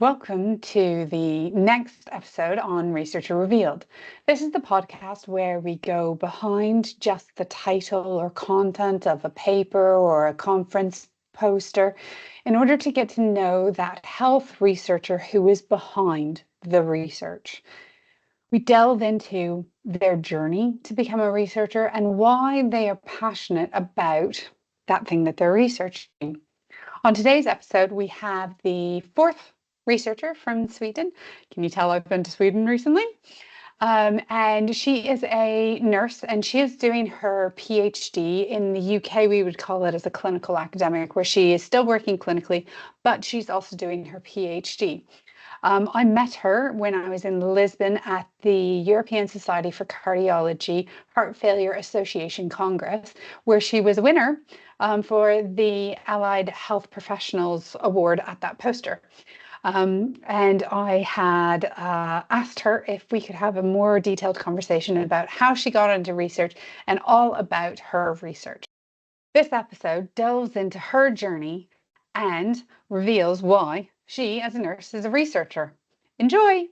welcome to the next episode on Researcher Revealed. This is the podcast where we go behind just the title or content of a paper or a conference poster in order to get to know that health researcher who is behind the research. We delve into their journey to become a researcher and why they are passionate about that thing that they're researching. On today's episode, we have the fourth researcher from Sweden. Can you tell I've been to Sweden recently? And she is a nurse and she is doing her PhD. In the UK, we would call it as a clinical academic, where she is still working clinically, but she's also doing her PhD. I met her when I was in Lisbon at the European Society for Cardiology Heart Failure Association Congress, where she was a winner for the Allied Health Professionals Award at that poster. And I had asked her if we could have a more detailed conversation about how she got into research and all about her research. This episode delves into her journey and reveals why she, as a nurse, is a researcher. Enjoy!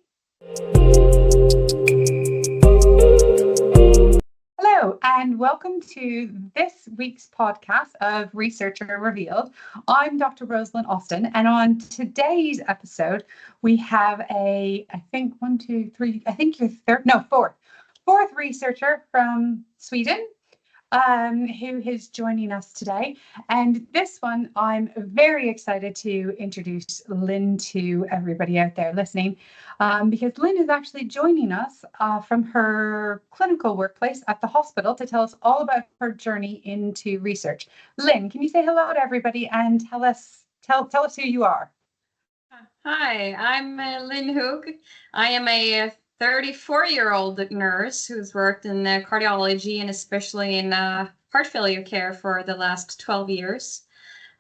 Hello, and welcome to this week's podcast of Researcher Revealed. I'm Dr. Rosalind Austin, and on today's episode, we have fourth researcher from Sweden, who is joining us today. And this one, I'm very excited to introduce Linn to everybody out there listening, because Linn is actually joining us from her clinical workplace at the hospital to tell us all about her journey into research. Linn, can you say hello to everybody and tell us who you are? Hi, I'm Linn Höög. I am a 34-year-old nurse who's worked in cardiology and especially in heart failure care for the last 12 years.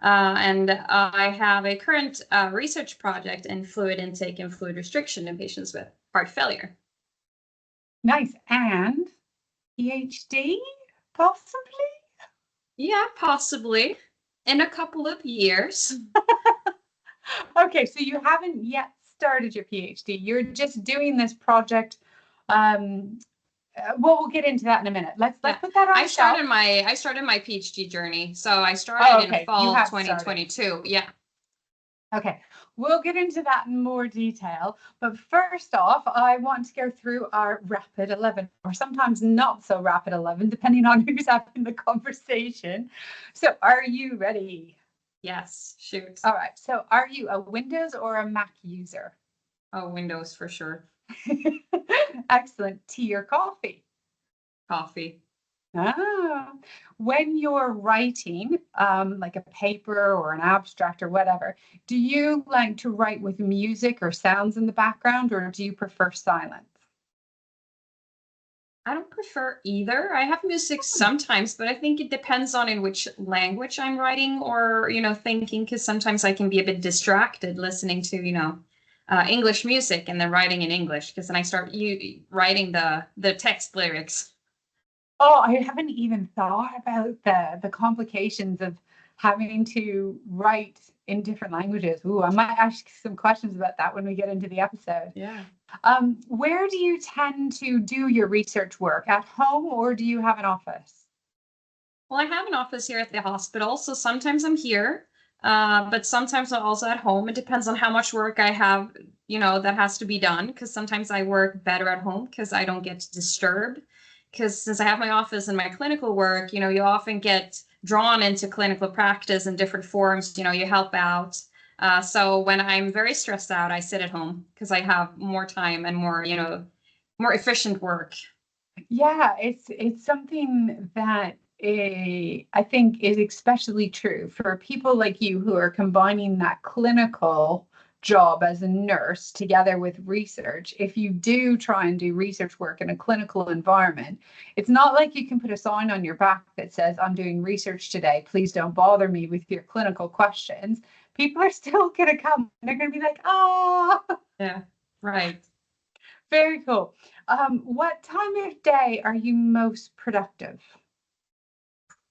And I have a current research project in fluid intake and fluid restriction in patients with heart failure. Nice. And PhD, possibly? Yeah, possibly. In a couple of years. Okay, so you haven't yet started your PhD. You're just doing this project. We'll get into that in a minute. Let's put that on. I started my PhD journey. So I started in fall of 2022. Started. Yeah. Okay, we'll get into that in more detail. But first off, I want to go through our rapid 11, or sometimes not so rapid 11, depending on who's having the conversation. So are you ready? Yes, shoot. All right. So are you a Windows or a Mac user? Oh, Windows for sure. Excellent. Tea or coffee? Coffee. Ah, when you're writing like a paper or an abstract or whatever, do you like to write with music or sounds in the background, or do you prefer silence? I don't prefer either. I have music sometimes, but I think it depends on in which language I'm writing or, thinking, because sometimes I can be a bit distracted listening to, English music and then writing in English, because then I start writing the text lyrics. Oh, I haven't even thought about the complications of having to write in different languages. Ooh, I might ask some questions about that when we get into the episode. Yeah. Where do you tend to do your research work? At home, or do you have an office? Well, I have an office here at the hospital, so sometimes I'm here, but sometimes I'm also at home. It depends on how much work I have, that has to be done, because sometimes I work better at home because I don't get disturbed. Because since I have my office and my clinical work, you often get drawn into clinical practice in different forms, you help out. So when I'm very stressed out, I sit at home because I have more time and more, more efficient work. Yeah, it's something that I think is especially true for people like you who are combining that clinical job as a nurse together with research. If you do try and do research work in a clinical environment, it's not like you can put a sign on your back that says, I'm doing research today, please don't bother me with your clinical questions. People are still going to come and they're going to be like, Yeah, right. Very cool. What time of day are you most productive?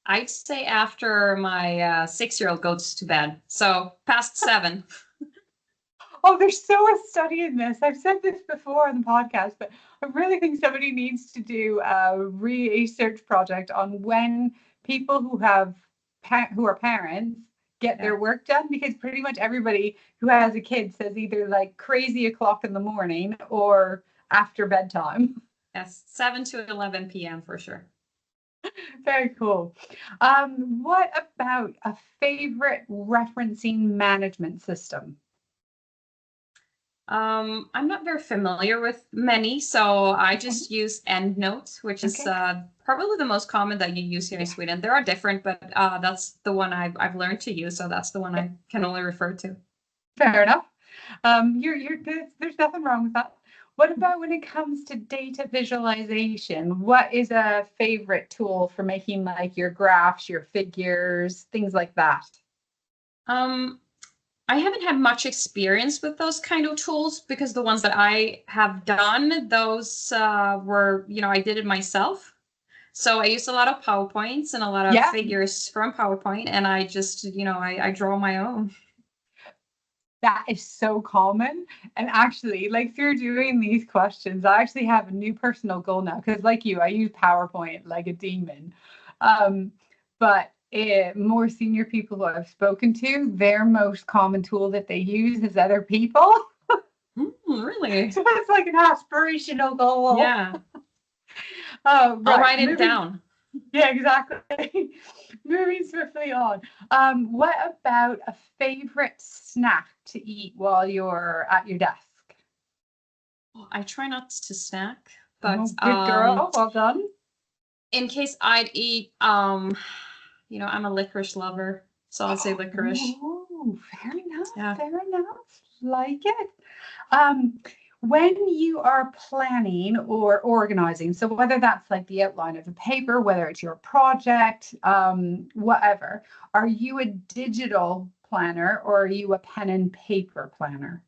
I'd say after my 6-year-old goes to bed, so past 7. Oh, there's so much study in this. I've said this before on the podcast, but I really think somebody needs to do a research project on when people who are parents get their work done, because pretty much everybody who has a kid says either like crazy o'clock in the morning or after bedtime. Yes, 7 to 11 p.m. for sure. Very cool. What about a favorite referencing management system? I'm not very familiar with many, so I just use EndNote, which is probably the most common that you use here in Sweden. There are different, but that's the one I've learned to use, so that's the one I can only refer to. Fair enough. You're good. There's nothing wrong with that. What about when it comes to data visualization? What is a favorite tool for making like your graphs, your figures, things like that? I haven't had much experience with those kind of tools, because the ones that I have done, those were, I did it myself. So I used a lot of PowerPoints and a lot of figures from PowerPoint, and I just, I draw my own. That is so common. And actually, like through doing these questions, I actually have a new personal goal now, because like you, I use PowerPoint like a demon. But more senior people who I've spoken to, their most common tool that they use is other people. Really? So it's like an aspirational goal. Yeah. Oh, right. I'll write it down. Yeah, exactly. Moving swiftly on. What about a favorite snack to eat while you're at your desk? I try not to snack, but good girl, well done. In case I'd eat, I'm a licorice lover, so I'll say licorice. Oh, fair enough. Yeah. Fair enough. Like it. When you are planning or organizing, so whether that's like the outline of a paper, whether it's your project, whatever, are you a digital planner or are you a pen and paper planner?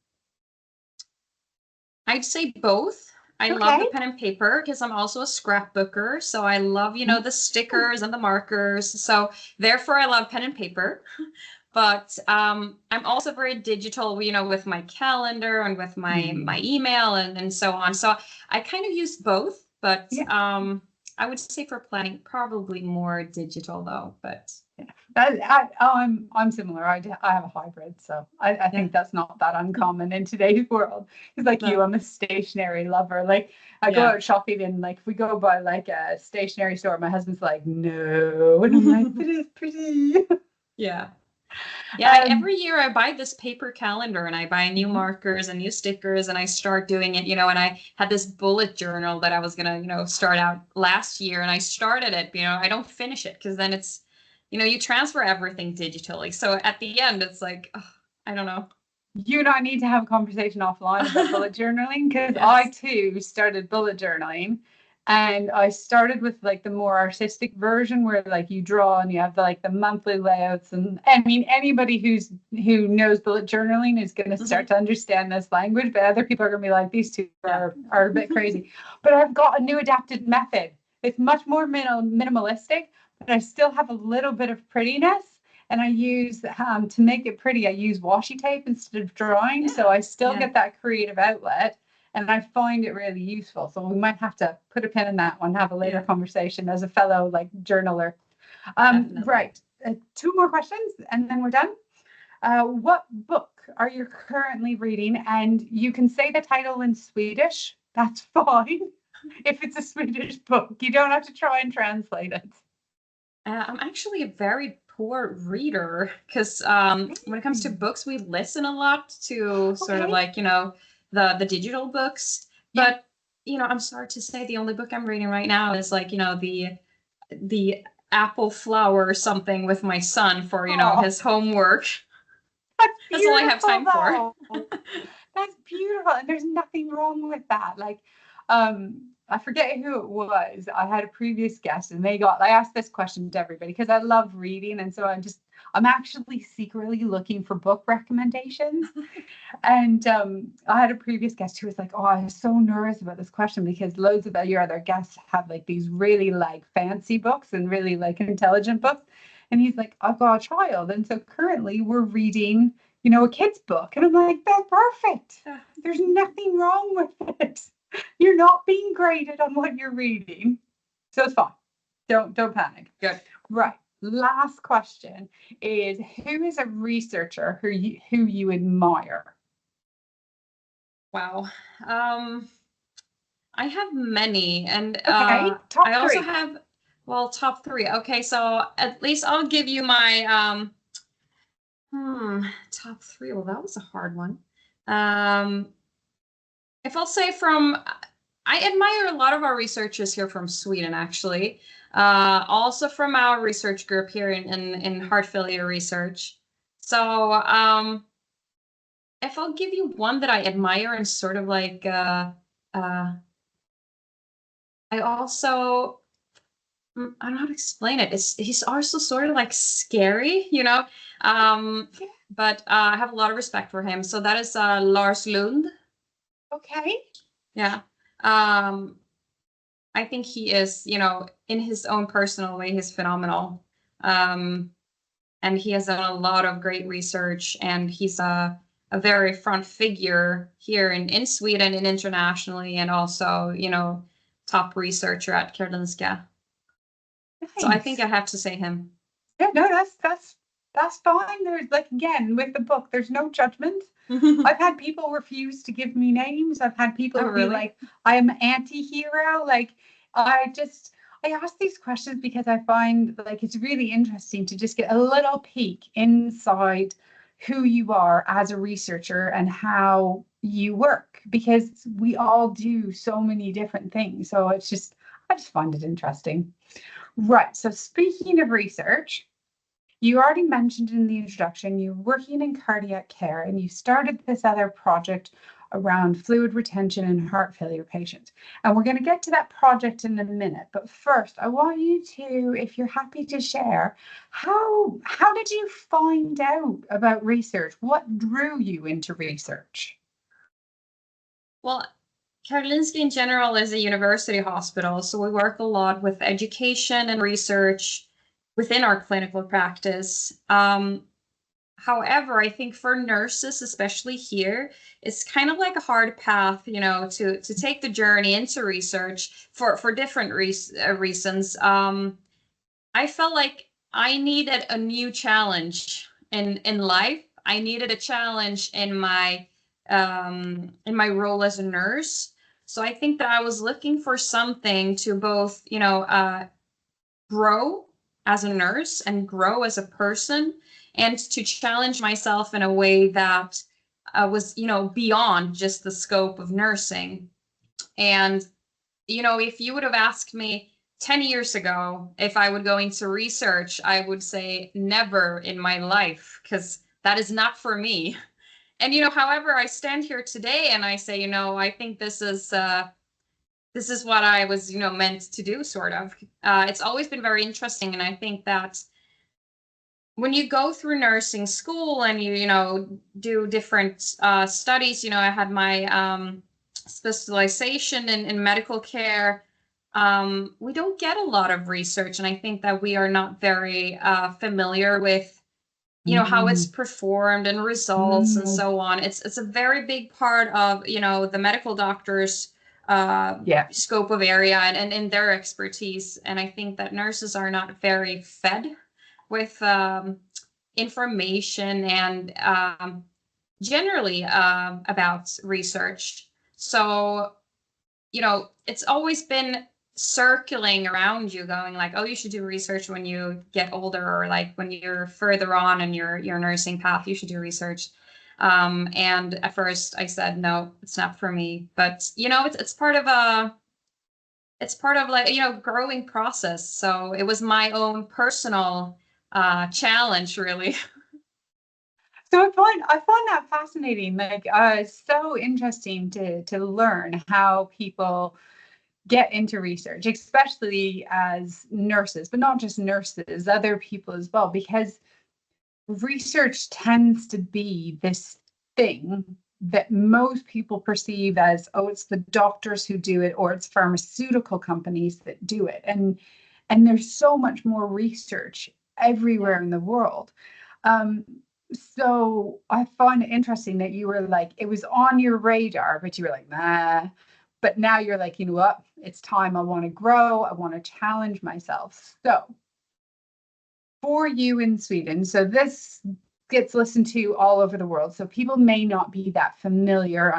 I'd say both. I love the pen and paper because I'm also a scrapbooker. So I love, the stickers and the markers. So therefore I love pen and paper. But I'm also very digital, with my calendar and with my email and so on. So I kind of use both, but I would say for planning, probably more digital though. But I'm similar. I have a hybrid, so I think that's not that uncommon in today's world. It's like I'm a stationery lover. Like I go out shopping, and like if we go by like a stationery store, my husband's like, no, and I'm like, it is pretty. Yeah. Yeah, every year I buy this paper calendar and I buy new markers and new stickers and I start doing it, and I had this bullet journal that I was going to, start out last year, and I started it, I don't finish it because then it's, you transfer everything digitally. So at the end, it's like, I don't know. You and I need to have a conversation offline about bullet journaling, because I too started bullet journaling. And I started with like the more artistic version where like you draw and you have the monthly layouts. And I mean, anybody who knows bullet journaling is going to start to understand this language, but other people are going to be like, these two are a bit crazy. But I've got a new adapted method. It's much more minimalistic, but I still have a little bit of prettiness. And I use, to make it pretty, I use washi tape instead of drawing. So I still get that creative outlet. And I find it really useful. So we might have to put a pin in that one, have a later conversation as a fellow journaler. Right. 2 more questions and then we're done. What book are you currently reading? And you can say the title in Swedish. That's fine. If it's a Swedish book, you don't have to try and translate it. I'm actually a very poor reader because when it comes to books, we listen a lot to sort of the digital books. But I'm sorry to say, the only book I'm reading right now is the apple flower or something with my son for his homework. That's all I have time for. That's beautiful, and there's nothing wrong with that. I forget who it was. I had a previous guest, and I asked this question to everybody because I love reading, and so I'm actually secretly looking for book recommendations. And I had a previous guest who was like, "Oh, I was so nervous about this question because loads of your other guests have these really fancy books and really intelligent books." And he's like, "I've got a child, and so currently we're reading, a kid's book. And I'm like, that's perfect. There's nothing wrong with it. You're not being graded on what you're reading. So it's fine. Don't panic. Good. Right. Last question is, who is a researcher who you admire? Wow. I have many, and okay, top I also three. have, well, top three. Okay, so at least I'll give you my top three. Well, that was a hard one. If I'll say I admire a lot of our researchers here from Sweden, actually. Also from our research group here in heart failure research. So if I'll give you one that I admire and sort of like, I also, I don't know how to explain it. He's also sort of like scary, but I have a lot of respect for him. So that is Lars Lund. Okay. Yeah. I think he is, in his own personal way, he's phenomenal. And he has done a lot of great research, and he's a very front figure here in Sweden and internationally, and also, top researcher at Karolinska. Nice. So I think I have to say him. Yeah, no, that's fine. There's like, again, with the book, there's no judgment. I've had people refuse to give me names. I've had people be like, I am anti-hero. Like, I ask these questions because I find like it's really interesting to just get a little peek inside who you are as a researcher and how you work, because we all do so many different things. So I just find it interesting. Right. So speaking of research, you already mentioned in the introduction, you're working in cardiac care, and you started this other project around fluid retention in heart failure patients. And we're going to get to that project in a minute. But first, I want you to, if you're happy to share, how did you find out about research? What drew you into research? Well, Karolinska in general is a university hospital, so we work a lot with education and research within our clinical practice. However, I think for nurses, especially here, it's kind of like a hard path, to take the journey into research for different reasons. I felt like I needed a new challenge in life. I needed a challenge in my role as a nurse. So I think that I was looking for something to both, grow as a nurse and grow as a person, and to challenge myself in a way that was, beyond just the scope of nursing. And, if you would have asked me 10 years ago if I would go into research, I would say never in my life, because that is not for me. And, however, I stand here today and I say, I think this is what I was, meant to do, sort of. It's always been very interesting. And I think that when you go through nursing school and you do different studies, I had my specialization in medical care. We don't get a lot of research. And I think that we are not very familiar with how it's performed and results and so on. It's a very big part of, the medical doctors' scope of area and in their expertise. And I think that nurses are not very fed with information and generally about research. So, it's always been circling around you, going like, oh, you should do research when you get older, or like when you're further on in your nursing path, you should do research. And at first I said, no, it's not for me. But, it's part of like, growing process. So it was my own personal challenge, really. So I find that fascinating. Like, so interesting to learn how people get into research, especially as nurses, but not just nurses, other people as well, because research tends to be this thing that most people perceive as, oh, it's the doctors who do it, or it's pharmaceutical companies that do it. And there's so much more research everywhere in the world. So I find it interesting that you were like, it was on your radar, but you were like, nah. But now you're like, you know what? It's time. I want to grow. I want to challenge myself. So for you in Sweden, so this gets listened to all over the world. So people may not be that familiar.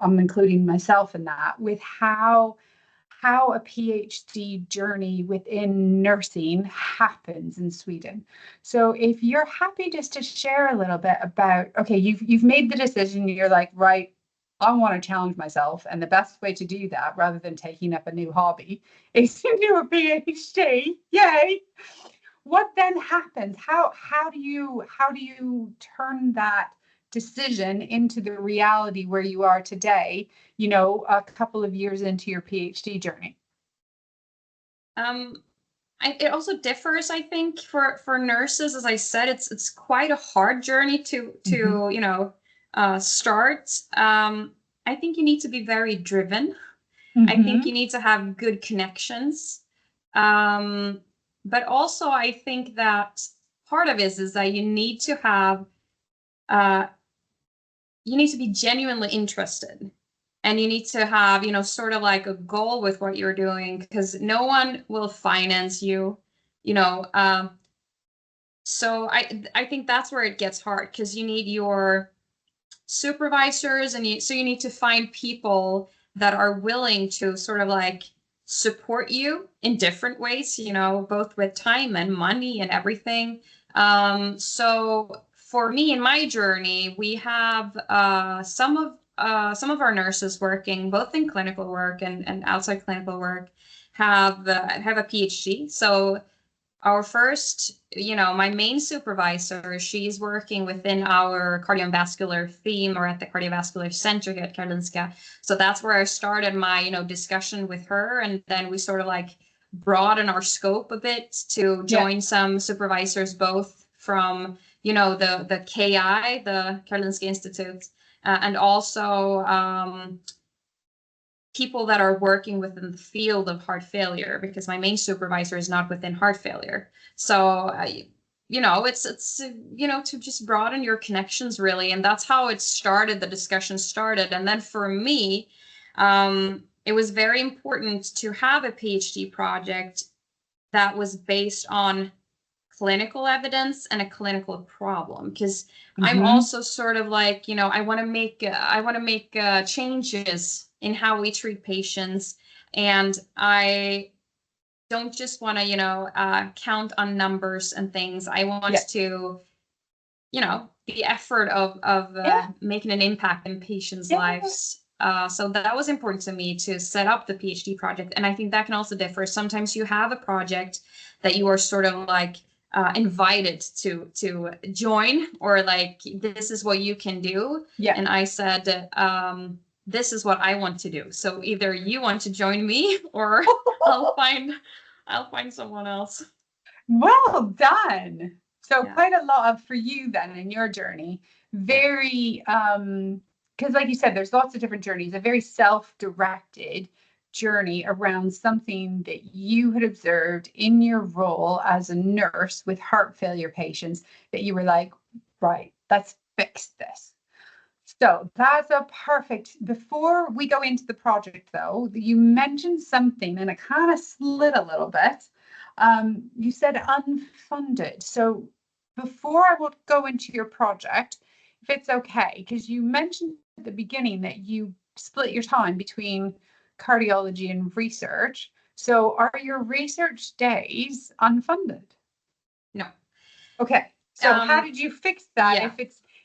I'm including myself in that, with how a PhD journey within nursing happens in Sweden. So if you're happy just to share a little bit about, okay, you've made the decision, you're like, right, I want to challenge myself. And the best way to do that, rather than taking up a new hobby, is to do a PhD. Yay. What then happens? How do you turn that decision into the reality where you are today, you know, a couple of years into your PhD journey? It also differs, I think, for nurses. As I said, it's quite a hard journey to you know, start. I think you need to be very driven. I think you need to have good connections. But also I think that part of it is that you need to have, you need to be genuinely interested. And you need to have, you know, sort of like a goal with what you're doing, because no one will finance you, you know. So I think that's where it gets hard, because you need your supervisors, and you need to find people that are willing to sort of like support you in different ways, you know, both with time and money and everything. So for me in my journey, we have some of our nurses working both in clinical work and outside clinical work have a PhD. So our first, you know, my main supervisor, she's working within our cardiovascular theme, or at the cardiovascular center here at Karolinska. So that's where I started my, you know, discussion with her. And then we sort of like broaden our scope a bit to join some supervisors, both from, you know, the KI, the Karolinska Institute, and also people that are working within the field of heart failure, because my main supervisor is not within heart failure. So, you know, it's, you know, to just broaden your connections really. And that's how it started, the discussion started. And then for me, it was very important to have a PhD project that was based on clinical evidence and a clinical problem, because I'm also sort of like, you know, I want to make changes in how we treat patients, and I don't just want to, you know, count on numbers and things. I want to, you know, the effort of making an impact in patients' lives. So that was important to me to set up the PhD project. And I think that can also differ. Sometimes you have a project that you are sort of like invited to join, or like, this is what you can do. And I said, this is what I want to do. So either you want to join me, or I'll find someone else. Well done. So quite a lot for you then in your journey. Very, because like you said, there's lots of different journeys, a very self-directed journey around something that you had observed in your role as a nurse with heart failure patients, that you were like, right, let's fix this. So that's a perfect. Before we go into the project though, you mentioned something and it kind of slid a little bit. You said unfunded. So before I will go into your project, if it's okay, because you mentioned at the beginning that you split your time between cardiology and research. So are your research days unfunded? No. Okay. So how did you fix that?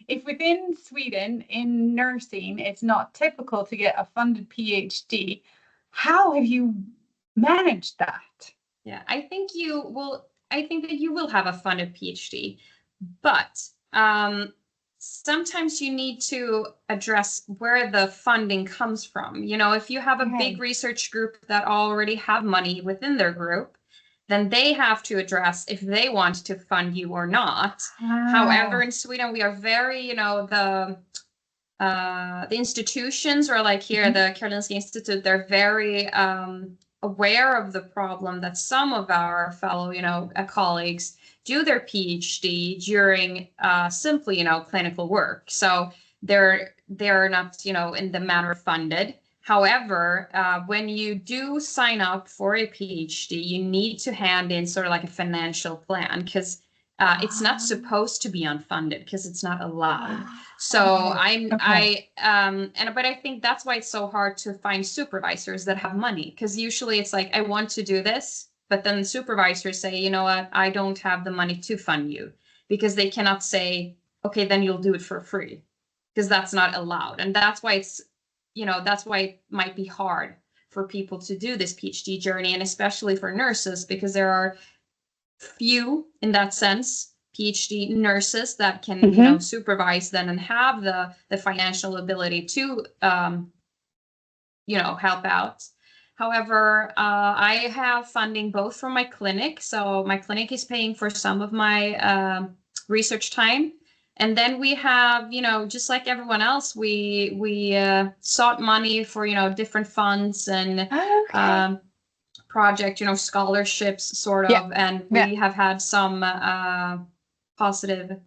If within Sweden in nursing, it's not typical to get a funded PhD, how have you managed that? Yeah, I think that you will have a funded PhD, but sometimes you need to address where the funding comes from. You know, if you have a big research group that already have money within their group, then they have to address if they want to fund you or not. However, in Sweden, we are very, you know, the institutions, or like here, the Karolinska Institute, they're very aware of the problem that some of our fellow, colleagues do their PhD during simply, clinical work. So they're not, in the manner funded. However, when you do sign up for a PhD, you need to hand in sort of like a financial plan, because it's not supposed to be unfunded, because it's not allowed. So but I think that's why it's so hard to find supervisors that have money, because usually it's like, I want to do this, but then the supervisors say, you know what, I don't have the money to fund you, because they cannot say, okay, then you'll do it for free, because that's not allowed. And that's why that's why it might be hard for people to do this PhD journey, and especially for nurses, because there are few, in that sense, PhD nurses that can supervise them and have the financial ability to help out. However, I have funding both from my clinic, so my clinic is paying for some of my research time, and then we have, just like everyone else, we sought money for different funds and project, scholarships sort of, and we have had some positive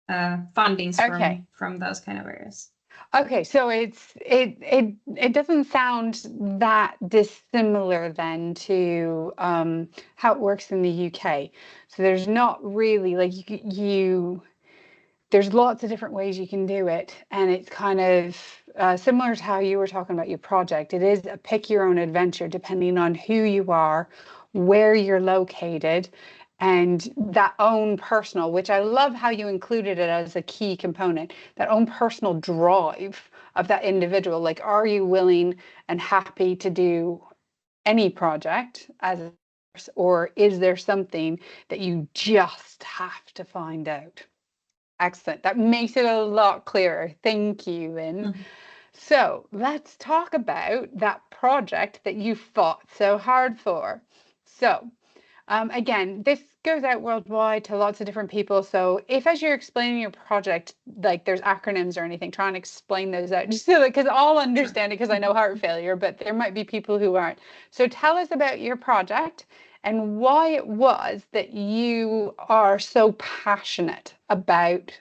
fundings from those kind of areas. Okay, so it doesn't sound that dissimilar then to how it works in the UK. So there's not really like there's lots of different ways you can do it, and it's kind of similar to how you were talking about your project. It is a pick your own adventure depending on who you are, where you're located, and that own personal, which I love how you included it as a key component, that own personal drive of that individual. Like, are you willing and happy to do any project or is there something that you just have to find out? Excellent. That makes it a lot clearer. Thank you, Linn. So let's talk about that project that you fought so hard for. So again, this goes out worldwide to lots of different people. So if as you're explaining your project, like there's acronyms or anything, try and explain those out, just so that, because I'll understand it because I know heart failure, but there might be people who aren't. So tell us about your project and why it was that you are so passionate about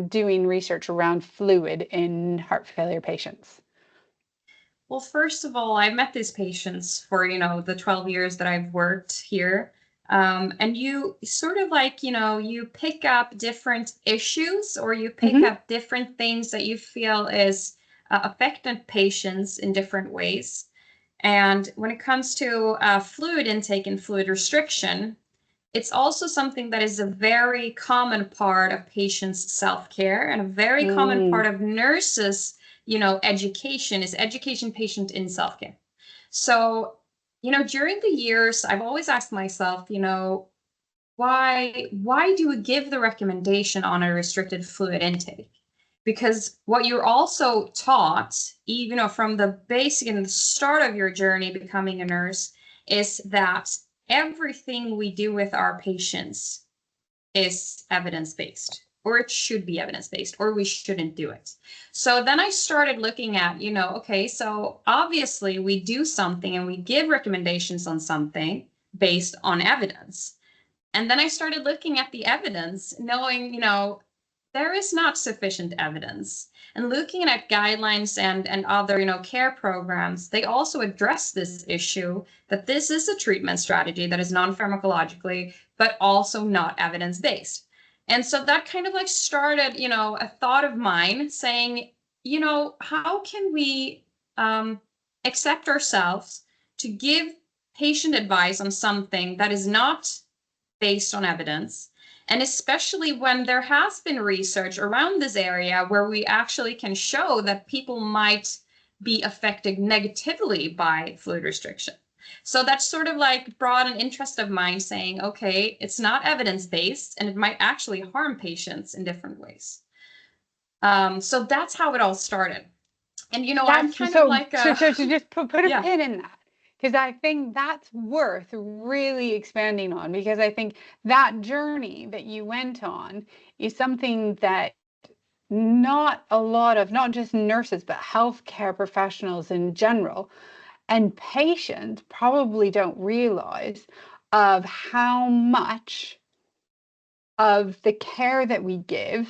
doing research around fluid in heart failure patients. Well, first of all, I've met these patients for, the 12 years that I've worked here. And you sort of like, you pick up different issues, or you pick up different things that you feel is affecting patients in different ways. And when it comes to fluid intake and fluid restriction, it's also something that is a very common part of patients' self-care, and a very common part of nurses' education is education patient in self-care. So, during the years, I've always asked myself, why do we give the recommendation on a restricted fluid intake? Because what you're also taught, even from the basic and the start of your journey becoming a nurse, is that everything we do with our patients is evidence-based, or it should be evidence-based, or we shouldn't do it. So then I started looking at, okay, so obviously we do something and we give recommendations on something based on evidence. And then I started looking at the evidence, knowing, there is not sufficient evidence. And looking at guidelines and other, care programs, they also address this issue, that this is a treatment strategy that is non-pharmacologically, but also not evidence-based. And so that kind of like started, a thought of mine saying, how can we accept ourselves to give patient advice on something that is not based on evidence? And especially when there has been research around this area where we actually can show that people might be affected negatively by fluid restriction. So that's sort of like brought an interest of mine saying, okay, it's not evidence-based and it might actually harm patients in different ways. So that's how it all started. And, I'm kind of like so to just put a pin in that, because I think that's worth really expanding on, because I think that journey that you went on is something that not a lot of, not just nurses, but healthcare professionals in general And patients probably don't realize of how much of the care that we give,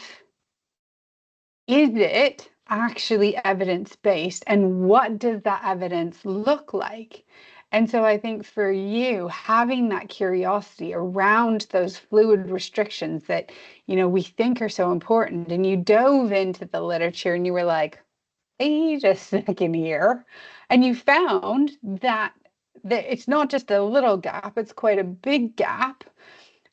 is it actually evidence-based, and what does that evidence look like? And so I think for you, having that curiosity around those fluid restrictions that, we think are so important, and you dove into the literature and you were like, wait a second here, and you found that it's not just a little gap, it's quite a big gap,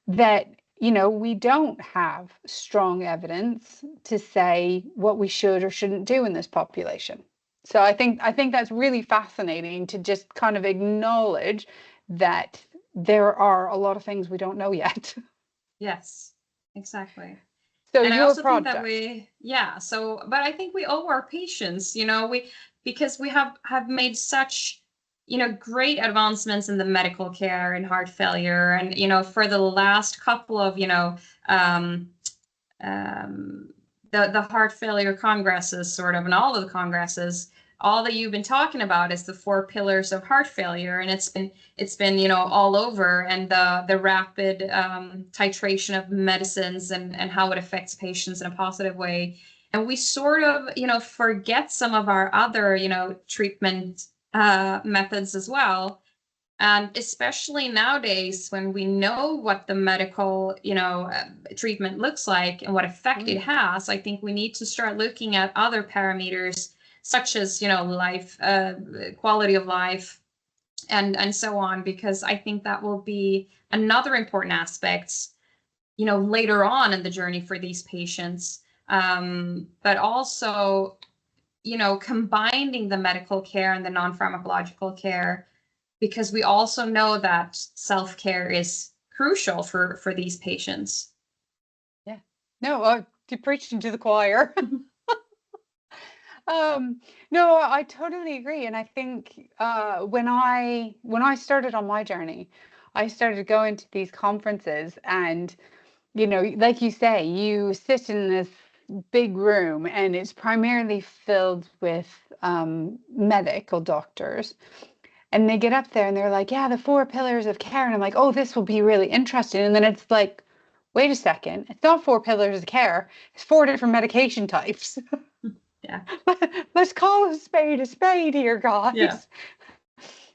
that we don't have strong evidence to say what we should or shouldn't do in this population. So I think that's really fascinating to just kind of acknowledge that there are a lot of things we don't know yet. Yes, exactly. So and I your also project. think that but I think we owe our patients, because we have made such, great advancements in the medical care and heart failure. And, for the last couple of, the heart failure congresses, sort of, and all of the congresses, all that you've been talking about is the 4 pillars of heart failure. And it's been, all over, and the rapid titration of medicines and how it affects patients in a positive way. And we sort of, forget some of our other, treatment methods as well. And especially nowadays, when we know what the medical, treatment looks like and what effect it has, I think we need to start looking at other parameters, such as, life, quality of life, and so on, because I think that will be another important aspect, later on in the journey for these patients. But also, combining the medical care and the non-pharmacological care, because we also know that self-care is crucial for these patients. Yeah. No, you're preaching to the choir. No, I totally agree. And I think when I started on my journey, I started going to these conferences, and like you say, you sit in this big room and it's primarily filled with medical doctors, and they get up there and they're like, yeah, the 4 pillars of care, and I'm like, oh, this will be really interesting. And then it's like, wait a second, it's not 4 pillars of care, it's 4 different medication types. Yeah. Let's call a spade here, guys. Yeah.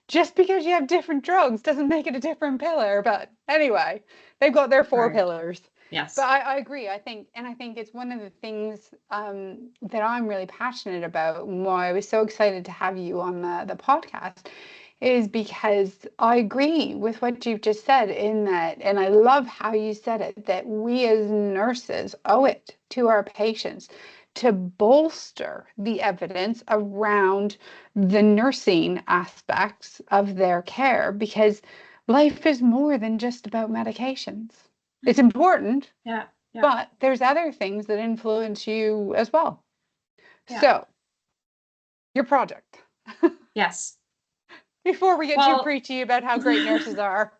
Just because you have different drugs doesn't make it a different pillar. But anyway, they've got their 4 pillars. Yes. But I agree. I think it's one of the things that I'm really passionate about, and why I was so excited to have you on the podcast, is because I agree with what you've just said in that, and I love how you said it, that we as nurses owe it to our patients to bolster the evidence around the nursing aspects of their care, because life is more than just about medications. It's important, but there's other things that influence you as well. Yeah. So, your project. Yes. Before we get too preachy about how great nurses are.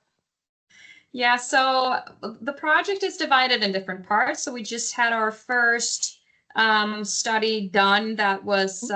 Yeah, so the project is divided in different parts. So we just had our first study done. That was it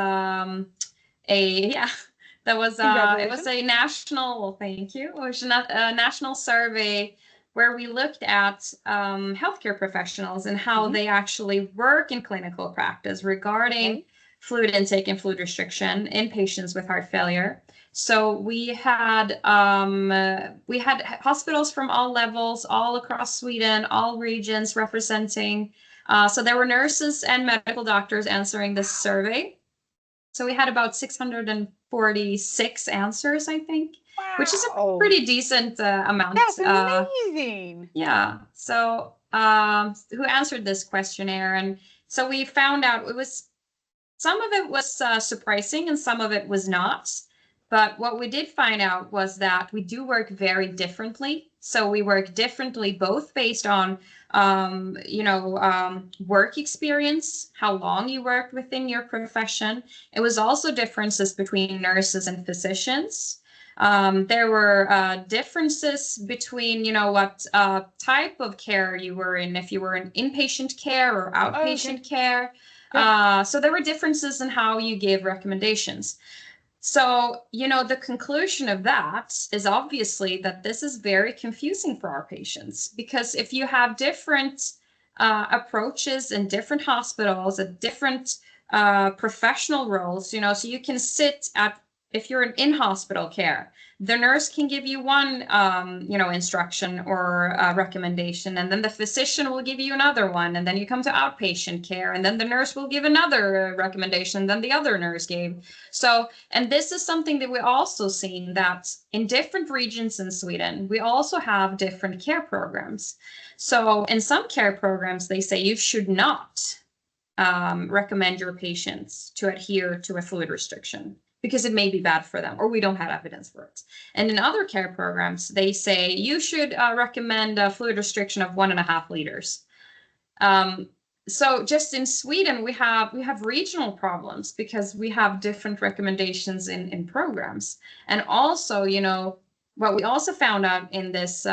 was a national, thank you. It was a national survey where we looked at healthcare professionals and how they actually work in clinical practice regarding fluid intake and fluid restriction in patients with heart failure. So we had hospitals from all levels, all across Sweden, all regions representing. So there were nurses and medical doctors answering this survey. So we had about 646 answers, I think, which is a pretty decent amount. That's amazing. Yeah. So who answered this questionnaire? And so we found out some of it was surprising and some of it was not. But what we did find out was that we do work very differently. So we work differently, both based on, work experience, how long you worked within your profession. It was also differences between nurses and physicians. There were differences between, what type of care you were in, if you were in inpatient care or outpatient care. So there were differences in how you gave recommendations. So, the conclusion of that is obviously that this is very confusing for our patients, because if you have different approaches in different hospitals at different professional roles, so you can sit at, if you're in hospital care, the nurse can give you one, instruction or recommendation, and then the physician will give you another one, and then you come to outpatient care, and then the nurse will give another recommendation than the other nurse gave. So, and this is something that we're also seeing, that in different regions in Sweden, we also have different care programs. So in some care programs, they say you should not recommend your patients to adhere to a fluid restriction because it may be bad for them, or we don't have evidence for it. And in other care programs, they say you should recommend a fluid restriction of 1.5 liters. So just in Sweden, we have regional problems because we have different recommendations in programs. And also, what we also found out in this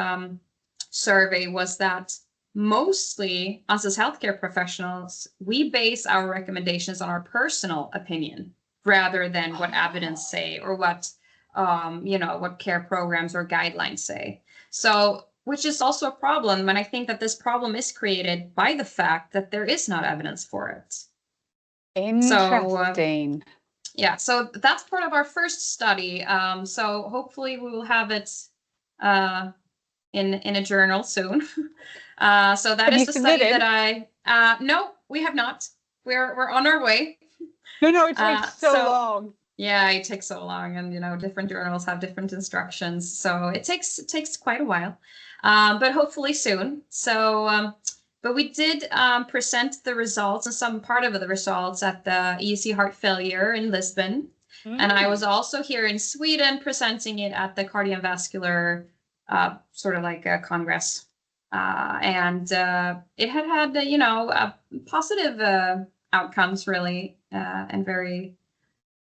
survey was that mostly us as healthcare professionals, we base our recommendations on our personal opinion rather than what evidence say, or what what care programs or guidelines say. So, which is also a problem, and I think that this problem is created by the fact that there is not evidence for it. Interesting. So that's part of our first study. So hopefully we will have it in a journal soon. So that is the study that no, we have not. We're on our way. No, it takes so long. Yeah, it takes so long, and different journals have different instructions, so it takes quite a while, but hopefully soon. So, but we did present the results and some part of the results at the ESC Heart Failure in Lisbon, and I was also here in Sweden presenting it at the cardiovascular sort of like a congress, and it had positive outcomes, really, and very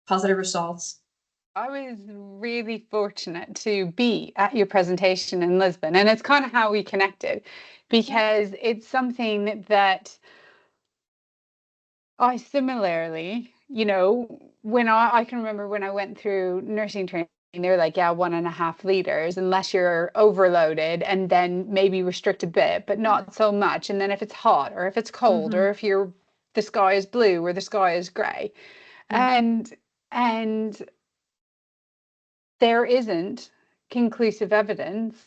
positive results. I was really fortunate to be at your presentation in Lisbon, and it's kind of how we connected, because it's something that I similarly, when I can remember when I went through nursing training, they were like, 1.5 liters, unless you're overloaded, and then maybe restrict a bit, but not so much. And then if it's hot or if it's cold, or if the sky is blue or the sky is gray, and there isn't conclusive evidence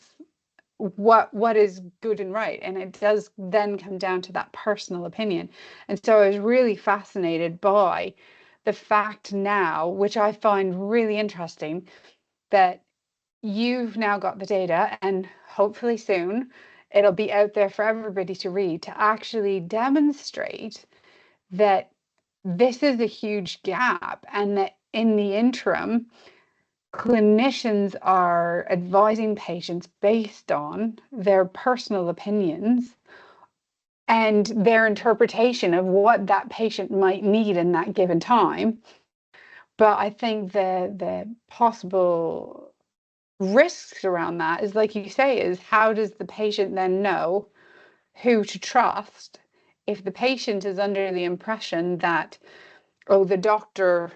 what is good and right, and it does then come down to that personal opinion. And so I was really fascinated by the fact now, which I find really interesting, that you've now got the data, and hopefully soon it'll be out there for everybody to read, to actually demonstrate that this is a huge gap, and that in the interim, clinicians are advising patients based on their personal opinions and their interpretation of what that patient might need in that given time. But I think the possible risks around that is, like you say, is how does the patient then know who to trust if the patient is under the impression that, oh, the doctor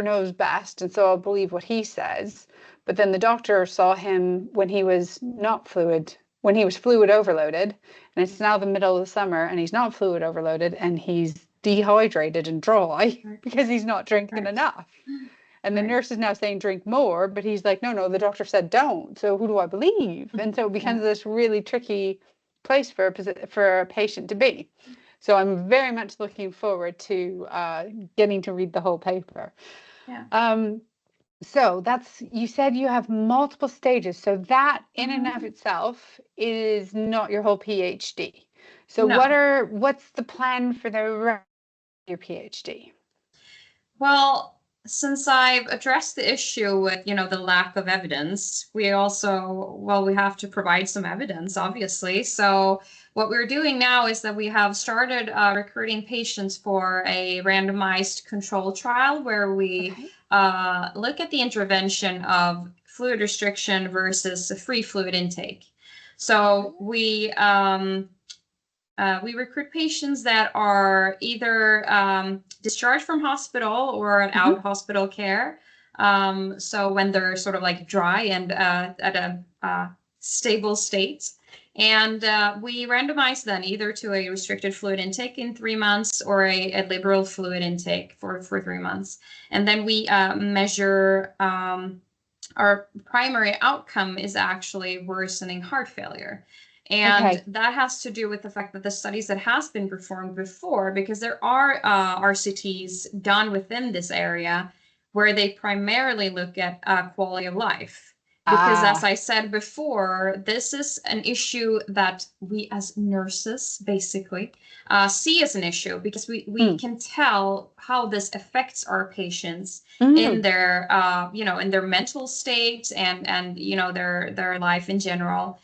knows best, and so I'll believe what he says. But then the doctor saw him when he was fluid overloaded, and it's now the middle of the summer and he's not fluid overloaded, and he's dehydrated and dry because he's not drinking enough. And the nurse is now saying drink more, but he's like, no, the doctor said don't. So who do I believe? And so it becomes this really tricky place for a patient to be. So I'm very much looking forward to getting to read the whole paper. So you said you have multiple stages. So that in and of itself is not your whole PhD. So what's the plan for the rest of your PhD? Well, since I've addressed the issue with, the lack of evidence, we have to provide some evidence, obviously. So what we're doing now is that we have started recruiting patients for a randomized control trial where we look at the intervention of fluid restriction versus free fluid intake. So we recruit patients that are either discharged from hospital or an out hospital care, So when they're sort of like dry and at a stable state. And we randomize then either to a restricted fluid intake in 3 months or a liberal fluid intake for 3 months. And then we measure our primary outcome is actually worsening heart failure. And that has to do with the fact that the studies that has been performed before, because there are RCTs done within this area where they primarily look at quality of life. Because as I said before, this is an issue that we as nurses basically see as an issue, because we can tell how this affects our patients in their in their mental state and their life in general.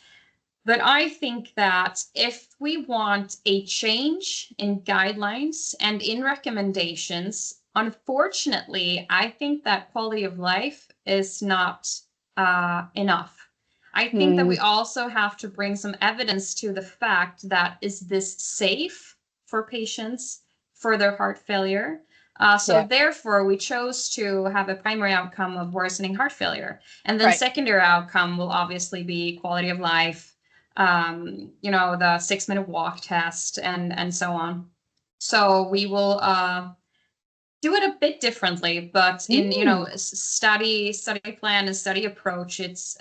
But I think that if we want a change in guidelines and in recommendations, unfortunately, I think that quality of life is not enough. I think that we also have to bring some evidence to the fact that is this safe for patients for their heart failure. Therefore, we chose to have a primary outcome of worsening heart failure. And then secondary outcome will obviously be quality of life, the 6-minute walk test and so on. So we will do it a bit differently, but in study plan and study approach, it's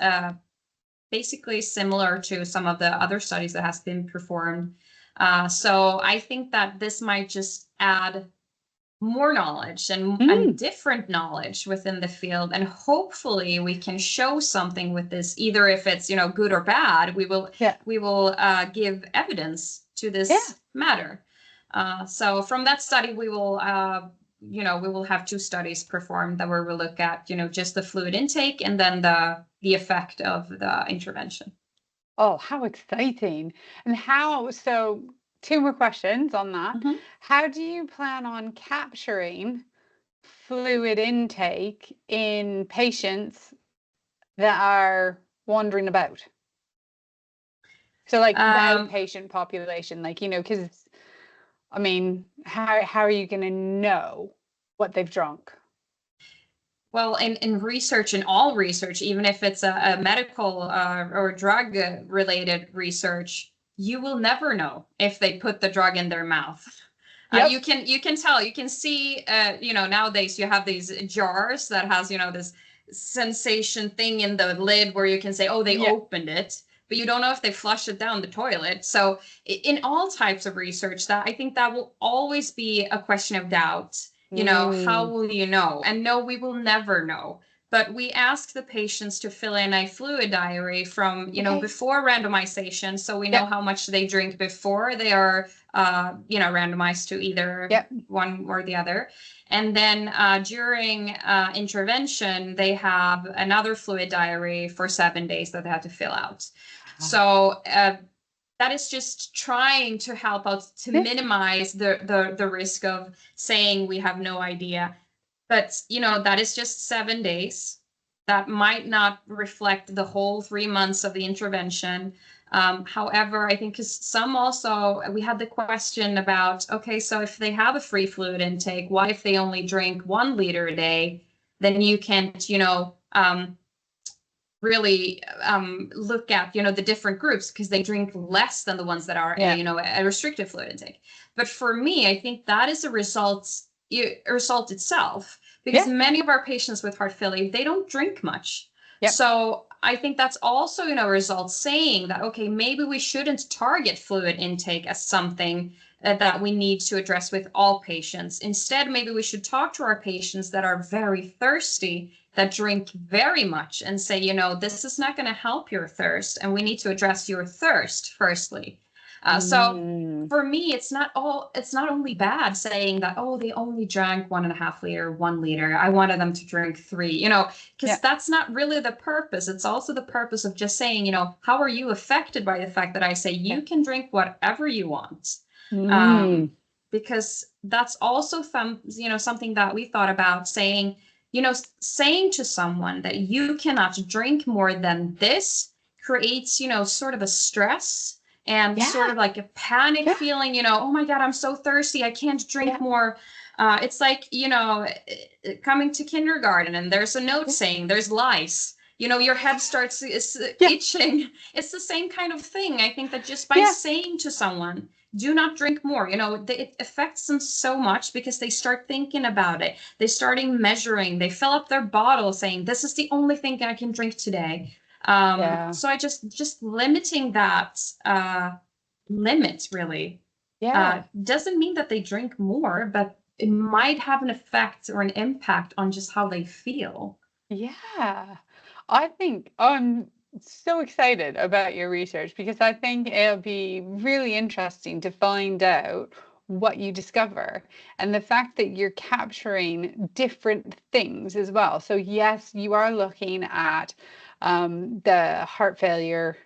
basically similar to some of the other studies that has been performed. So I think that this might just add more knowledge and different knowledge within the field, and hopefully we can show something with this, either if it's good or bad. We will give evidence to this matter. So from that study, we will we will have 2 studies performed that where we look at just the fluid intake and then the effect of the intervention. Oh, how exciting. And so 2 more questions on that. How do you plan on capturing fluid intake in patients that are wandering about? So like the outpatient population, because I mean, how are you going to know what they've drunk? Well, in research, in all research, even if it's a medical or drug related research, you will never know if they put the drug in their mouth. You can tell, you can see, nowadays you have these jars that has, this sensation thing in the lid where you can say, oh, they opened it, but you don't know if they flushed it down the toilet. So in all types of research, that I think that will always be a question of doubt. How will you know? And no, we will never know. But we ask the patients to fill in a fluid diary from, before randomization. So we know how much they drink before they are, randomized to either one or the other. And then during intervention, they have another fluid diary for 7 days that they have to fill out. So that is just trying to help out to minimize the risk of saying we have no idea. But, that is just 7 days. That might not reflect the whole 3 months of the intervention. However, I think because some also, we had the question about, okay, so if they have a free fluid intake, what if they only drink 1 liter a day? Then you can't, really look at the different groups, because they drink less than the ones that are a restricted fluid intake. But for me, I think that is a result itself, because many of our patients with heart failure, they don't drink much. So I think that's also results saying that, okay, maybe we shouldn't target fluid intake as something that we need to address with all patients. Instead, maybe we should talk to our patients that are very thirsty, that drink very much, and say, this is not going to help your thirst, and we need to address your thirst firstly. So for me, it's not only bad saying that, oh, they only drank 1.5 liter, 1 liter. I wanted them to drink 3, because that's not really the purpose. It's also the purpose of just saying, how are you affected by the fact that I say you can drink whatever you want? Because that's also something that we thought about, saying, saying to someone that you cannot drink more than this creates, sort of a stress and sort of like a panic feeling, oh my God, I'm so thirsty, I can't drink more. It's like, coming to kindergarten and there's a note saying there's lice. Your head starts itching. It's the same kind of thing. I think that just by saying to someone, do not drink more, it affects them so much because they start thinking about it. They starting measuring. They fill up their bottle saying, this is the only thing I can drink today. So I just limiting that limit really. Doesn't mean that they drink more, but it might have an effect or an impact on just how they feel. Yeah, I think I'm so excited about your research because I think it'll be really interesting to find out what you discover and the fact that you're capturing different things as well. So yes, you are looking at the heart failure.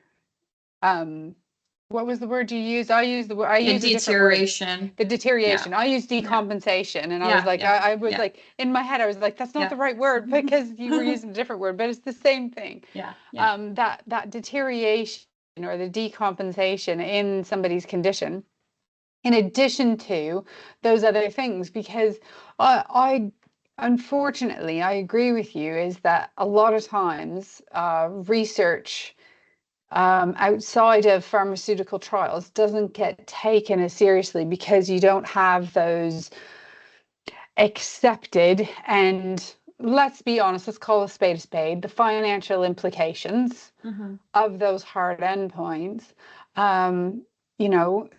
What was the word you used? I used the word. I used a different word. Deterioration. The deterioration. I used decompensation, and I was like, I was like, in my head, I was like, that's not the right word because you were using a different word, but it's the same thing. That deterioration or the decompensation in somebody's condition, in addition to those other things, because I unfortunately, I agree with you, is that a lot of times research outside of pharmaceutical trials doesn't get taken as seriously because you don't have those accepted, and let's be honest, let's call a spade, the financial implications of those hard endpoints.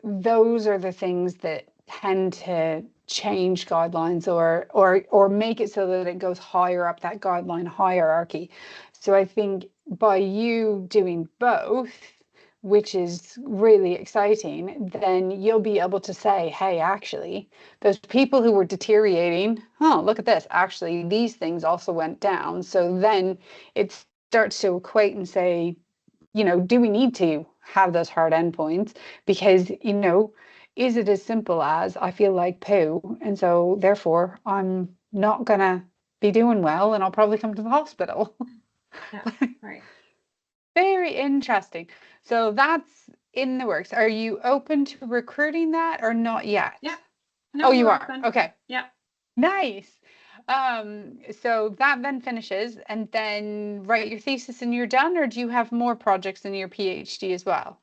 Those are the things that tend to change guidelines or make it so that it goes higher up that guideline hierarchy. So I think by you doing both, which is really exciting, then you'll be able to say, hey, actually, those people who were deteriorating, look at this, actually, these things also went down. So then it starts to equate and say, do we need to have those hard endpoints? Because, is it as simple as I feel like poo, and so therefore I'm not going to be doing well and I'll probably come to the hospital? Right. Very interesting. So that's in the works. Are you open to recruiting that or not yet? Yeah. No, you are. open. Okay. Yeah. Nice. So that then finishes, and then write your thesis and you're done, or do you have more projects in your PhD as well?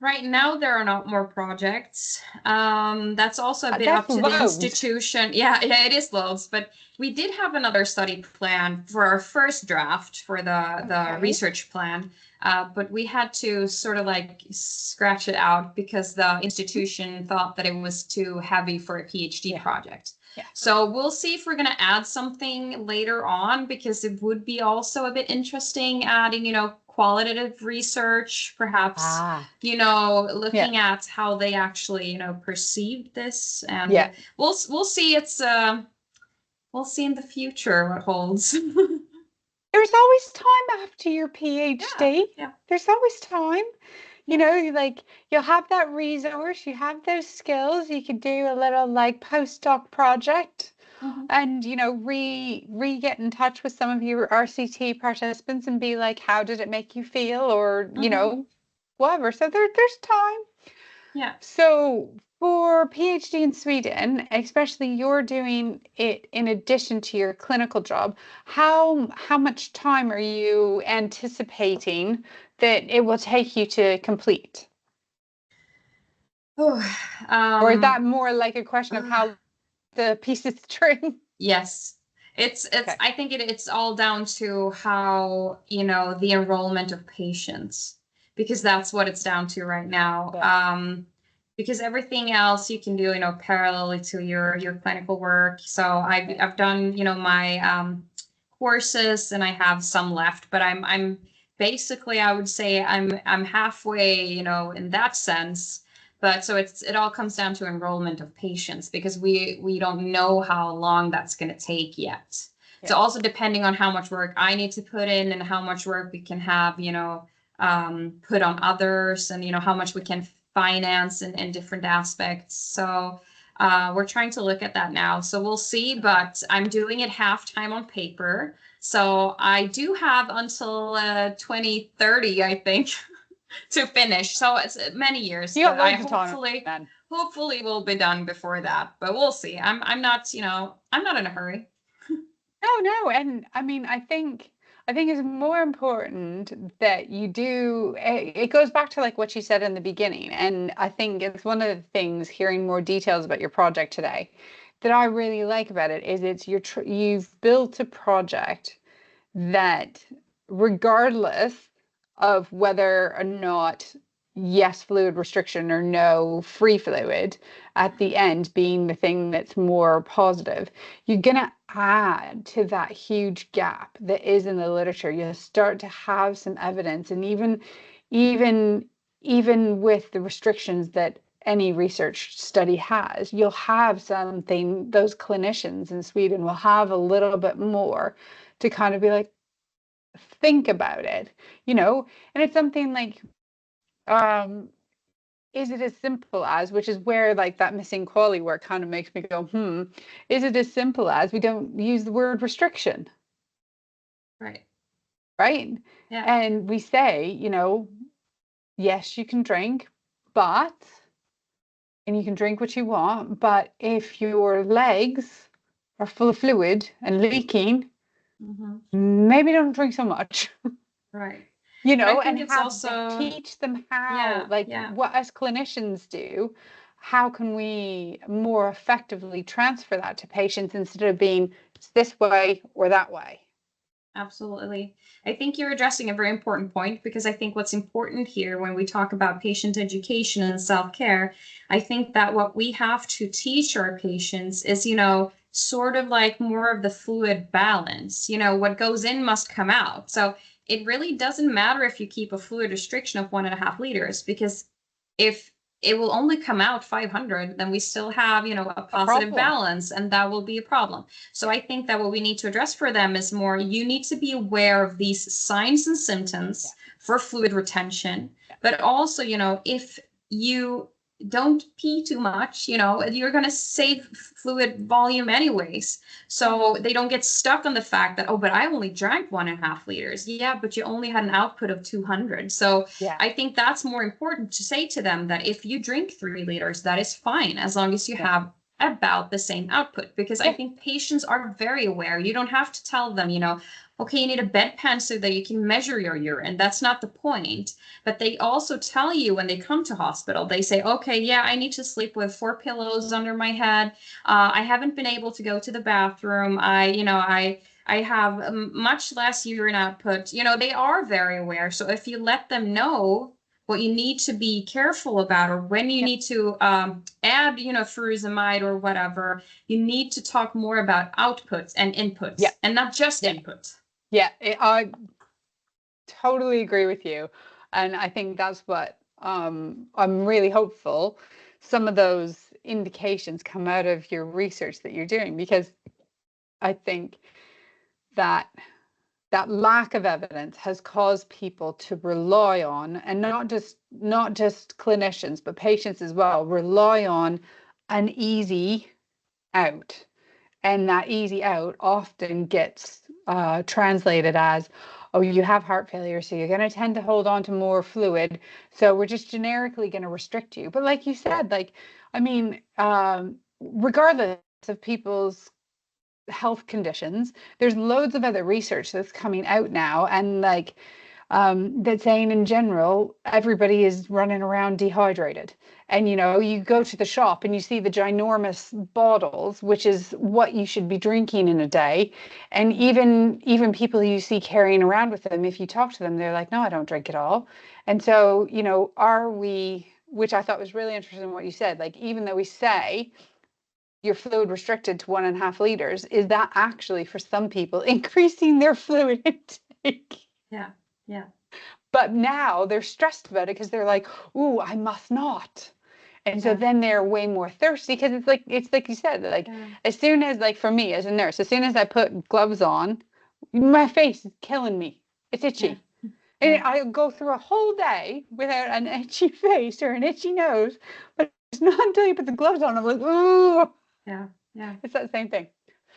Right now, there are not more projects. That's also a bit That's up to the loads. institution. Yeah, it is loads. But we did have another study plan for our first draft for the research plan. But we had to sort of like scratch it out because the institution thought that it was too heavy for a PhD project. Yeah. So we'll see if we're going to add something later on, because it would be also a bit interesting adding, qualitative research, perhaps, looking at how they actually, perceived this. And we'll see. We'll see in the future what holds. There's always time after your PhD. Yeah. There's always time. Like you'll have that resource, you have those skills, you could do a little like postdoc project and, get in touch with some of your RCT participants and be like, how did it make you feel? Or, whatever. So there's time. Yeah. So for PhD in Sweden, especially you're doing it in addition to your clinical job, how much time are you anticipating that it will take you to complete? Or is that more like a question of how the pieces string? Yes. It's okay. I think it's all down to how, the enrollment of patients, because that's what it's down to right now. Yeah. Because everything else you can do, parallelly to your clinical work. So I've done, my courses, and I have some left, but I'm basically, I would say I'm halfway, in that sense. But so it all comes down to enrollment of patients, because we don't know how long that's going to take yet. Yeah. So also depending on how much work I need to put in and how much work we can have, put on others, and, how much we can finance in different aspects. So we're trying to look at that now. So we'll see, but I'm doing it half time on paper. So I do have until 2030, I think. to finish. So it's many years, You got but I loads of time, man. hopefully we'll be done before that, but we'll see. I'm not, I'm not in a hurry. No, and I mean, I think it's more important that you do. It goes back to like what you said in the beginning, and I think it's one of the things. Hearing more details about your project today, that I really like about it is you've built a project that, regardless of whether or not yes fluid restriction or no free fluid at the end being the thing that's more positive, you're going to add to that huge gap that is in the literature. You'll start to have some evidence, and even even with the restrictions that any research study has, you'll have something. Those clinicians in Sweden will have a little bit more to kind of be like, think about it, and it's something like, um, is it as simple as, which is where like that missing quality work kind of makes me go, is it as simple as we don't use the word restriction? Right. Right. Yeah. And we say, yes, you can drink, and you can drink what you want, but if your legs are full of fluid and leaking, maybe don't drink so much. Right. But I think And it's also, teach them how, yeah. what us clinicians do, how can we more effectively transfer that to patients instead of being it's this way or that way. Absolutely. I think you're addressing a very important point, because I think what's important here when we talk about patient education and self-care, I think that what we have to teach our patients is, sort of like more of the fluid balance. What goes in must come out. So it really doesn't matter if you keep a fluid restriction of 1.5 liters, because if it will only come out 500, then we still have, a positive balance, and that will be a problem. So I think that what we need to address for them is more, you need to be aware of these signs and symptoms for fluid retention, but also, if you don't pee too much, you're going to save fluid volume anyways. So they don't get stuck on the fact that, oh, but I only drank 1.5 liters. Yeah, but you only had an output of 200. So I think that's more important to say to them, that if you drink 3 liters, that is fine, as long as you have about the same output. Because I think patients are very aware. You don't have to tell them, okay, you need a bedpan so that you can measure your urine. That's not the point. But they also tell you when they come to hospital, they say, okay, yeah, I need to sleep with 4 pillows under my head. I haven't been able to go to the bathroom. I have much less urine output. They are very aware. So if you let them know what you need to be careful about, or when you need to add, furosemide or whatever, you need to talk more about outputs and inputs, and not just inputs. Yeah, I totally agree with you. And I think that's what I'm really hopeful some of those indications come out of your research that you're doing, because I think that lack of evidence has caused people to rely on, and not just clinicians, but patients as well, rely on an easy out. And that easy out often gets translated as, oh, you have heart failure, so you're going to tend to hold on to more fluid, so we're just generically going to restrict you. But like you said, regardless of people's health conditions, there's loads of other research that's coming out now, and that's saying in general everybody is running around dehydrated. And you go to the shop and you see the ginormous bottles, which is what you should be drinking in a day, and even people you see carrying around with them, if you talk to them, they're like, no, I don't drink at all. And so are we, which I thought was really interesting what you said, like, even though we say you're fluid restricted to 1.5 liters, is that actually for some people increasing their fluid intake? Yeah. But now they're stressed about it because they're like, ooh, I must not. And so then they're way more thirsty, because it's like you said, as soon as, like, for me as a nurse, as soon as I put gloves on, my face is killing me. It's itchy. And I go through a whole day without an itchy face or an itchy nose, but it's not until you put the gloves on, I'm like, ooh. Yeah. It's that same thing.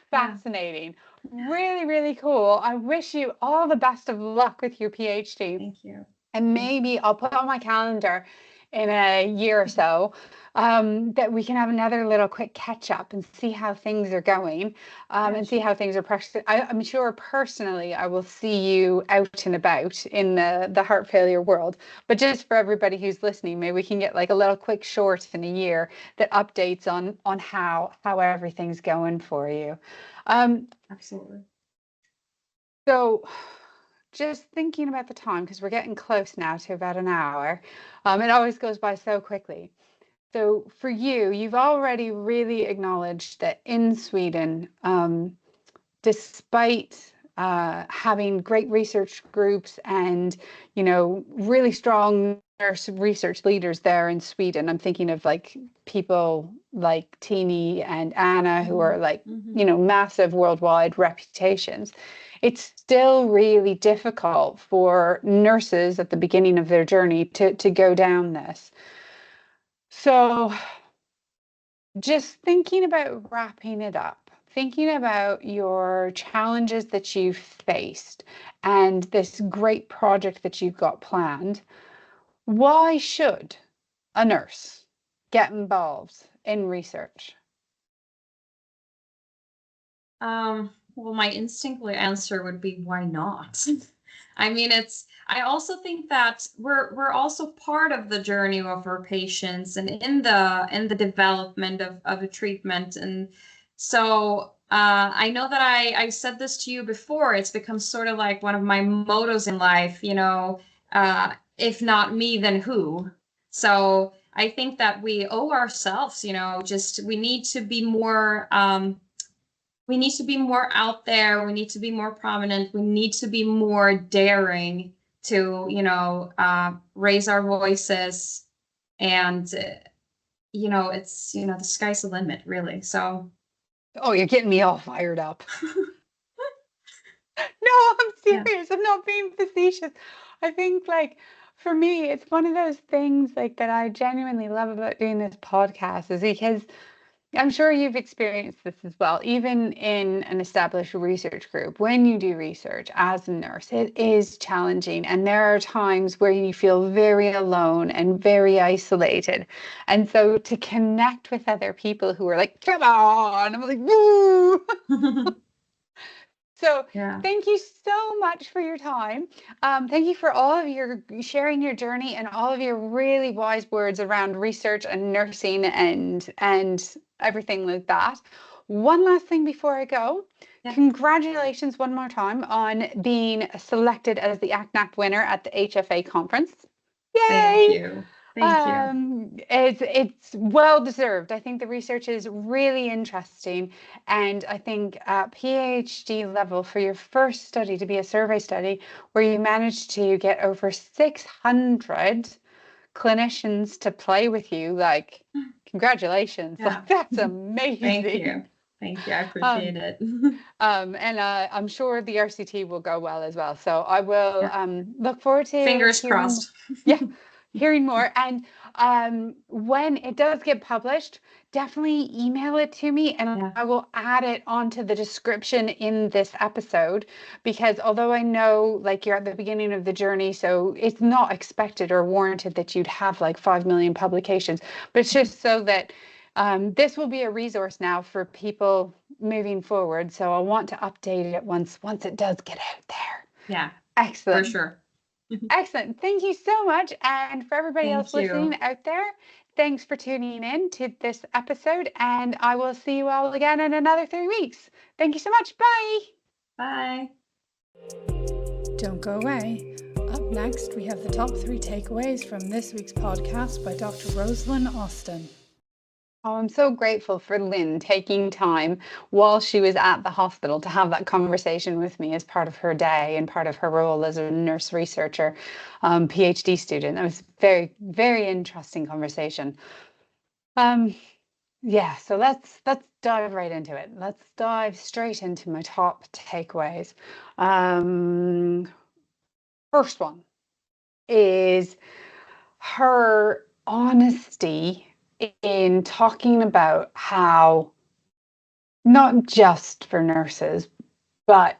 Fascinating. Really, really cool. I wish you all the best of luck with your PhD. Thank you. And maybe I'll put on my calendar in a year or so that we can have another little quick catch up and see how things are going, and see how things are practiced. I'm sure personally I will see you out and about in the heart failure world. But just for everybody who's listening, maybe we can get like a little quick short in a year that updates on how everything's going for you. Absolutely. So just thinking about the time, because we're getting close now to about an hour. It always goes by so quickly. So for you, you've already really acknowledged that in Sweden, despite having great research groups and, really strong nurse research leaders there in Sweden, I'm thinking of like people like Tini and Anna, who are like, massive worldwide reputations. It's still really difficult for nurses at the beginning of their journey to go down this. So just thinking about wrapping it up, thinking about your challenges that you've faced and this great project that you've got planned, why should a nurse get involved in research? Well, my instinctive answer would be, why not? I mean, I also think that we're also part of the journey of our patients and in the development of a treatment. And so I know that I said this to you before. It's become sort of like one of my mottos in life, if not me, then who? So I think that we owe ourselves, just we need to be more out there. We need to be more prominent. We need to be more daring to, raise our voices. And, it's, the sky's the limit, really. So. Oh, you're getting me all fired up. No, I'm serious. Yeah. I'm not being facetious. I think like for me, it's one of those things like that I genuinely love about doing this podcast is because I'm sure you've experienced this as well, even in an established research group. When you do research as a nurse, it is challenging. And there are times where you feel very alone and very isolated. And so to connect with other people who are like, come on, I'm like, woo! So Thank you so much for your time. Thank you for all of your sharing your journey and all of your really wise words around research and nursing and everything like that. One last thing before I go. Yeah. Congratulations one more time on being selected as the ACNAP winner at the HFA conference. Yay! Thank you. Thank you. It's well deserved. I think the research is really interesting. And I think at PhD level for your first study to be a survey study where you managed to get over 600 clinicians to play with you, like, congratulations. Yeah. Like, that's amazing. Thank you. Thank you. I appreciate it. And I'm sure the RCT will go well as well. So I will look forward to fingers crossed. Hearing more. And when it does get published, definitely email it to me and I will add it onto the description in this episode, because although I know like you're at the beginning of the journey, so it's not expected or warranted that you'd have like 5 million publications, but it's just so that this will be a resource now for people moving forward. So I want to update it once it does get out there. Yeah. Excellent. For sure. Excellent. Thank you so much. And for everybody else listening out there, thanks for tuning in to this episode. And I will see you all again in another 3 weeks. Thank you so much. Bye. Bye. Don't go away. Up next, we have the top 3 takeaways from this week's podcast by Dr. Rosalind Austin. Oh, I'm so grateful for Lynn taking time while she was at the hospital to have that conversation with me as part of her day and part of her role as a nurse researcher, PhD student. That was very, very interesting conversation. So let's dive right into it. Let's dive straight into my top takeaways. First one is her honesty in talking about how not just for nurses, but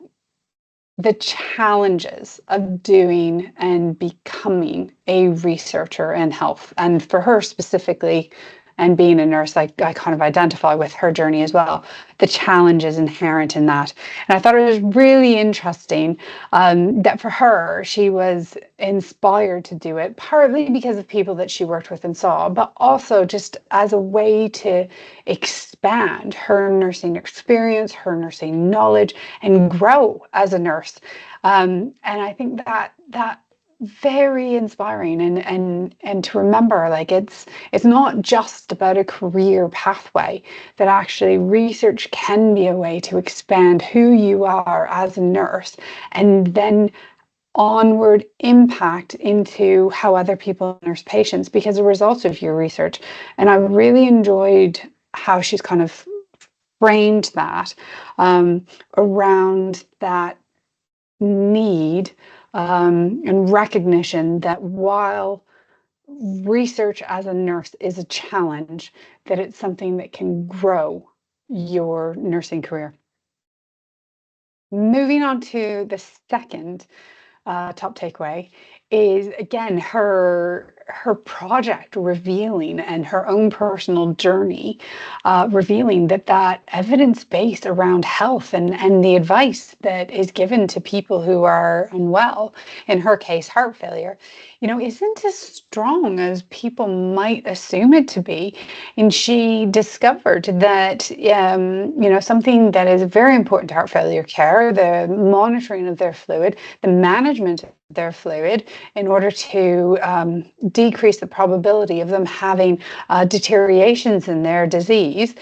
the challenges of doing and becoming a researcher in health. And for her specifically, and being a nurse, I kind of identify with her journey as well, the challenges inherent in that. And I thought it was really interesting that for her, she was inspired to do it, partly because of people that she worked with and saw, but also just as a way to expand her nursing experience, her nursing knowledge, and grow as a nurse. And I think that very inspiring, and to remember, like, it's not just about a career pathway, that actually research can be a way to expand who you are as a nurse, and then onward impact into how other people nurse patients because a result of your research. And I really enjoyed how she's kind of framed that around that need and recognition that while research as a nurse is a challenge, that it's something that can grow your nursing career. Moving on to the second top takeaway is, again, her project revealing, and her own personal journey revealing that evidence base around health and the advice that is given to people who are unwell, in her case heart failure, isn't as strong as people might assume it to be. And she discovered that something that is very important to heart failure care, the monitoring of their fluid, the management of their fluid, in order to decrease the probability of them having deteriorations in their disease.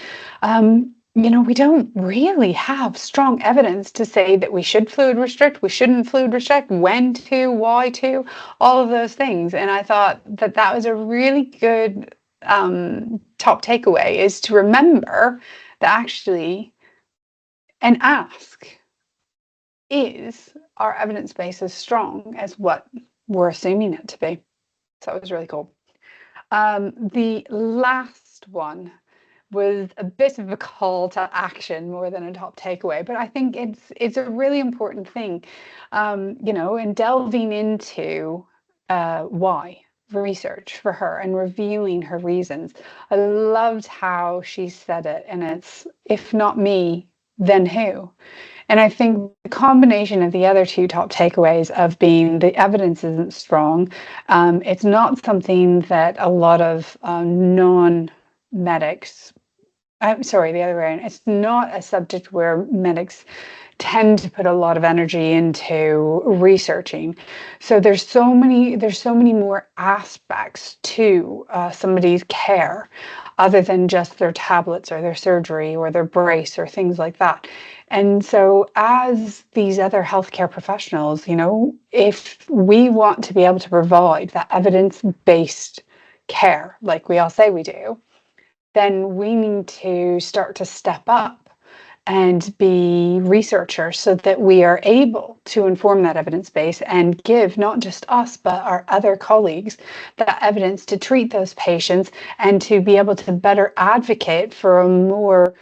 We don't really have strong evidence to say that we should fluid restrict, we shouldn't fluid restrict, when to, why to, all of those things. And I thought that was a really good top takeaway, is to remember that actually, and ask, is our evidence base as strong as what we're assuming it to be? So it was really cool. The last one was a bit of a call to action more than a top takeaway, but I think it's a really important thing, in delving into why research for her and revealing her reasons. I loved how she said it, and it's, if not me, then who? And I think the combination of the other two top takeaways of being the evidence isn't strong, it's not something that a lot of non-medics, I'm sorry, the other way around, it's not a subject where medics tend to put a lot of energy into researching. So there's so many more aspects to somebody's care other than just their tablets or their surgery or their brace or things like that. And so as these other healthcare professionals, if we want to be able to provide that evidence-based care, like we all say we do, then we need to start to step up and be researchers so that we are able to inform that evidence base and give not just us, but our other colleagues that evidence to treat those patients and to be able to better advocate for a more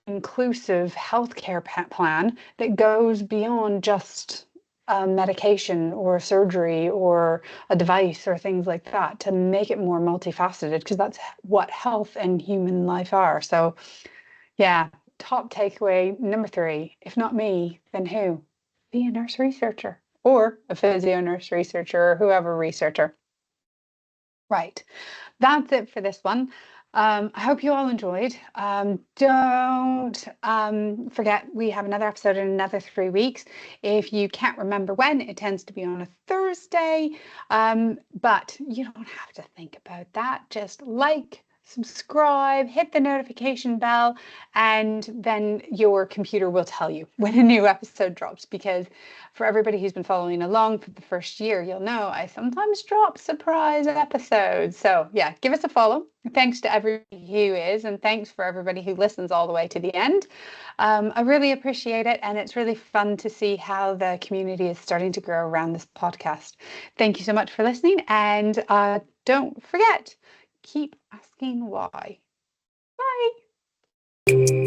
inclusive healthcare plan that goes beyond just medication or surgery or a device or things like that, to make it more multifaceted, because that's what health and human life are. So yeah, top takeaway number 3, if not me, then who? Be a nurse researcher, or a physio nurse researcher, or whoever researcher. Right, that's it for this one. I hope you all enjoyed. Don't forget, we have another episode in another 3 weeks. If you can't remember when, it tends to be on a Thursday, but you don't have to think about that. Just like, subscribe, hit the notification bell, and then your computer will tell you when a new episode drops, because for everybody who's been following along for the first year, you'll know I sometimes drop surprise episodes. So yeah, give us a follow. Thanks to everybody who is, and thanks for everybody who listens all the way to the end. I really appreciate it, and it's really fun to see how the community is starting to grow around this podcast. Thank you so much for listening, and don't forget, keep asking why. Bye.